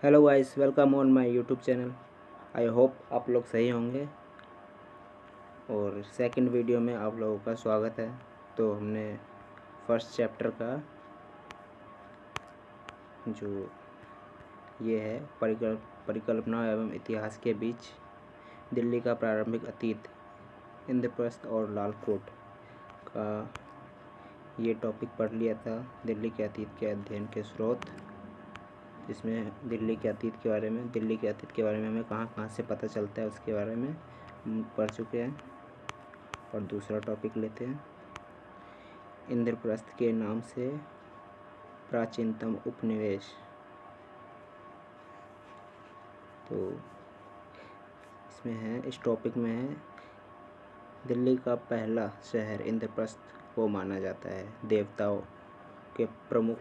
Hello guys, welcome on my YouTube channel. I hope आप लोग सही होंगे और सेकंड वीडियो में आप लोगों का स्वागत है। तो हमने फर्स्ट चैप्टर का जो ये है परिकल्पना एवं इतिहास के बीच दिल्ली का प्रारंभिक अतीत, इंद्रप्रस्थ और लाल कोट का ये टॉपिक पढ़ लिया था। दिल्ली के अतीत के अध्ययन के स्रोत, जिसमें दिल्ली के अतीत के बारे में हमें कहाँ कहाँ से पता चलता है उसके बारे में हम पढ़ चुके हैं। और दूसरा टॉपिक लेते हैं, इंद्रप्रस्थ के नाम से प्राचीनतम उपनिवेश। तो इसमें है, इस टॉपिक में है, दिल्ली का पहला शहर इंद्रप्रस्थ को माना जाता है। देवताओं के प्रमुख,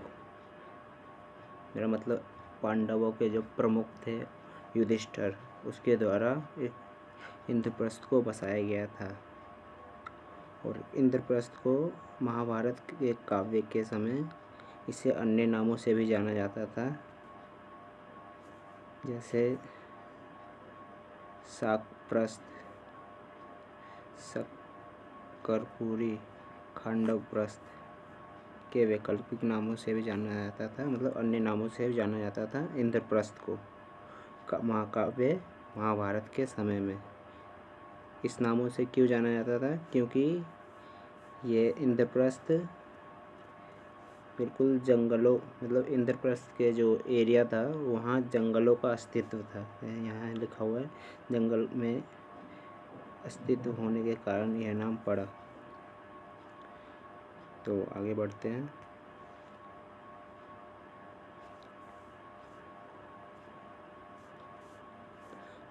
मेरा मतलब पांडवों के जो प्रमुख थे युधिष्ठिर, उसके द्वारा इंद्रप्रस्थ को बसाया गया था। और इंद्रप्रस्थ को महाभारत के काव्य के समय इसे अन्य नामों से भी जाना जाता था, जैसे शाकप्रस्थ, शकरपुरी, खांडवप्रस्थ के वैकल्पिक नामों से भी जाना जाता था, मतलब अन्य नामों से भी जाना जाता था इंद्रप्रस्थ को महाकाव्य महाभारत के समय में। इस नामों से क्यों जाना जाता था? क्योंकि ये इंद्रप्रस्थ बिल्कुल जंगलों, मतलब इंद्रप्रस्थ के जो एरिया था वहाँ जंगलों का अस्तित्व था। यहाँ लिखा हुआ है, जंगल में अस्तित्व होने के कारण यह नाम पड़ा। तो आगे बढ़ते हैं।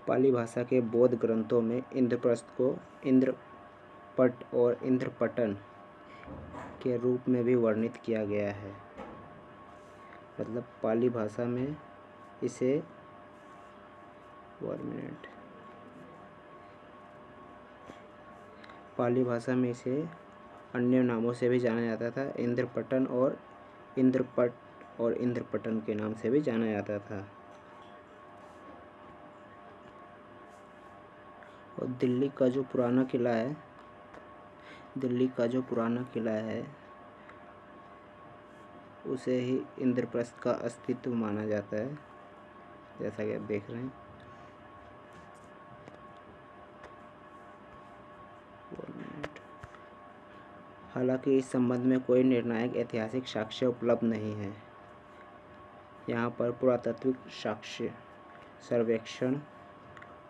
पाली भाषा के बौद्ध ग्रंथों में इंद्रप्रस्थ को इंद्रपट और इंद्रपटन के रूप में भी वर्णित किया गया है। मतलब पाली भाषा में इसे अन्य नामों से भी जाना जाता था। इंद्रपटन और इंद्रपट और इंद्रपटन के नाम से भी जाना जाता था। और दिल्ली का जो पुराना किला है उसे ही इंद्रप्रस्थ का अस्तित्व माना जाता है, जैसा कि आप देख रहे हैं। हालांकि इस संबंध में कोई निर्णायक ऐतिहासिक साक्ष्य उपलब्ध नहीं है। यहाँ पर पुरातात्विक साक्ष्य सर्वेक्षण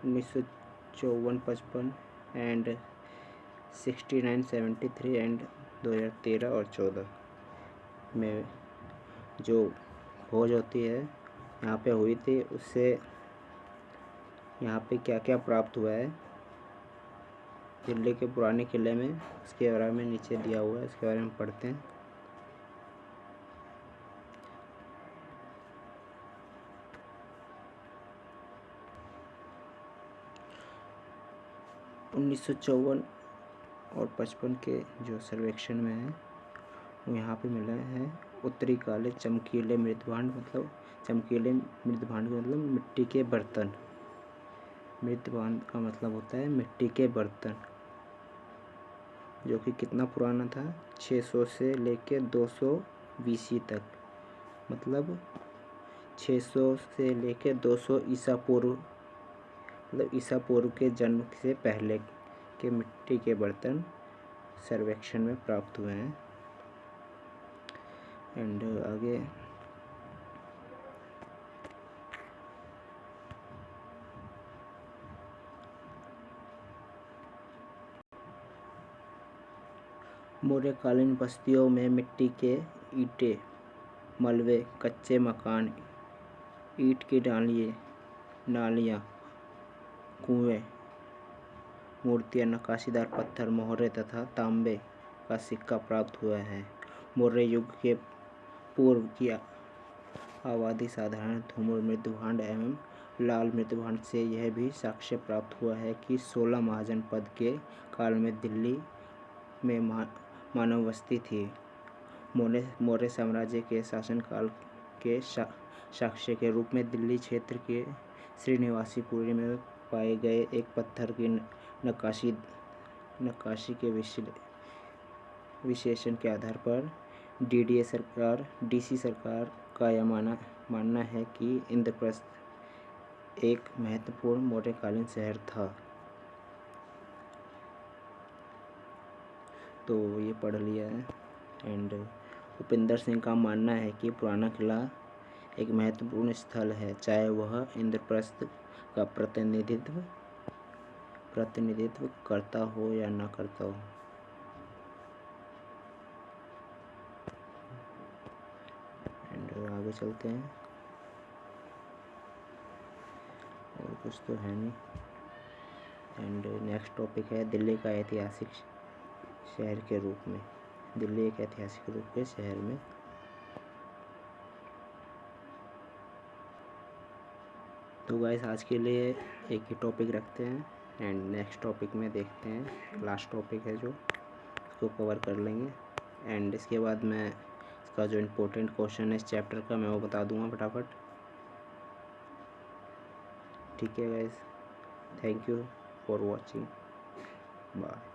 1954-55 एंड 69-73 एंड 2013 और 14 में जो खोज होती है यहाँ पे हुई थी, उससे यहाँ पे क्या क्या प्राप्त हुआ है दिल्ली के पुराने किले में, उसके बारे में नीचे दिया हुआ है, उसके बारे में पढ़ते हैं। उन्नीस और 55 के जो सर्वेक्षण में है वो यहाँ पे मिला है। उत्तरी काले चमकीले मृदभांड, मतलब चमकीले मृदभांड का मतलब मिट्टी के बर्तन। मृदभांड का मतलब होता है मिट्टी के बर्तन, जो कि कितना पुराना था, 600 से लेके 200 BC तक, मतलब 600 से लेके 200 ईसा पूर्व, मतलब ईसा पूर्व के जन्म से पहले के मिट्टी के बर्तन सर्वेक्षण में प्राप्त हुए हैं। एंड आगे मौर्यकालीन बस्तियों में मिट्टी के ईंटें, मलबे, कच्चे मकान, ईंट की नालियाँ, कुएं, मूर्तियाँ, नक्काशीदार पत्थर, मोहरे तथा तांबे का सिक्का प्राप्त हुआ है। मौर्य युग के पूर्व की आबादी साधारण धूम्र मृदभांड एवं लाल मृदभांड से यह भी साक्ष्य प्राप्त हुआ है कि 16 महाजनपद के काल में दिल्ली में मानव बस्ती थी। मौर्य साम्राज्य के शासनकाल के साक्ष्य के रूप में दिल्ली क्षेत्र के श्रीनिवासपुरी में पाए गए एक पत्थर की नक्काशी के विशेषण के आधार पर डीसी सरकार का यह मानना है कि इंद्रप्रस्थ एक महत्वपूर्ण मौर्यकालीन शहर था। तो ये पढ़ लिया है। एंड उपिंदर सिंह का मानना है कि पुराना किला एक महत्वपूर्ण स्थल है, चाहे वह इंद्रप्रस्थ का प्रतिनिधित्व करता हो या न करता हो। एंड आगे चलते हैं, और कुछ तो है नहीं। एंड नेक्स्ट टॉपिक है दिल्ली का ऐतिहासिक शहर के रूप में। दिल्ली एक ऐतिहासिक रूप के शहर में। तो गाइस आज के लिए एक ही टॉपिक रखते हैं, एंड नेक्स्ट टॉपिक में देखते हैं, लास्ट टॉपिक है जो इसको कवर कर लेंगे। एंड इसके बाद मैं इसका जो इम्पोर्टेंट क्वेश्चन है इस चैप्टर का मैं वो बता दूंगा फटाफट। ठीक है guys, thank you for watching, bye.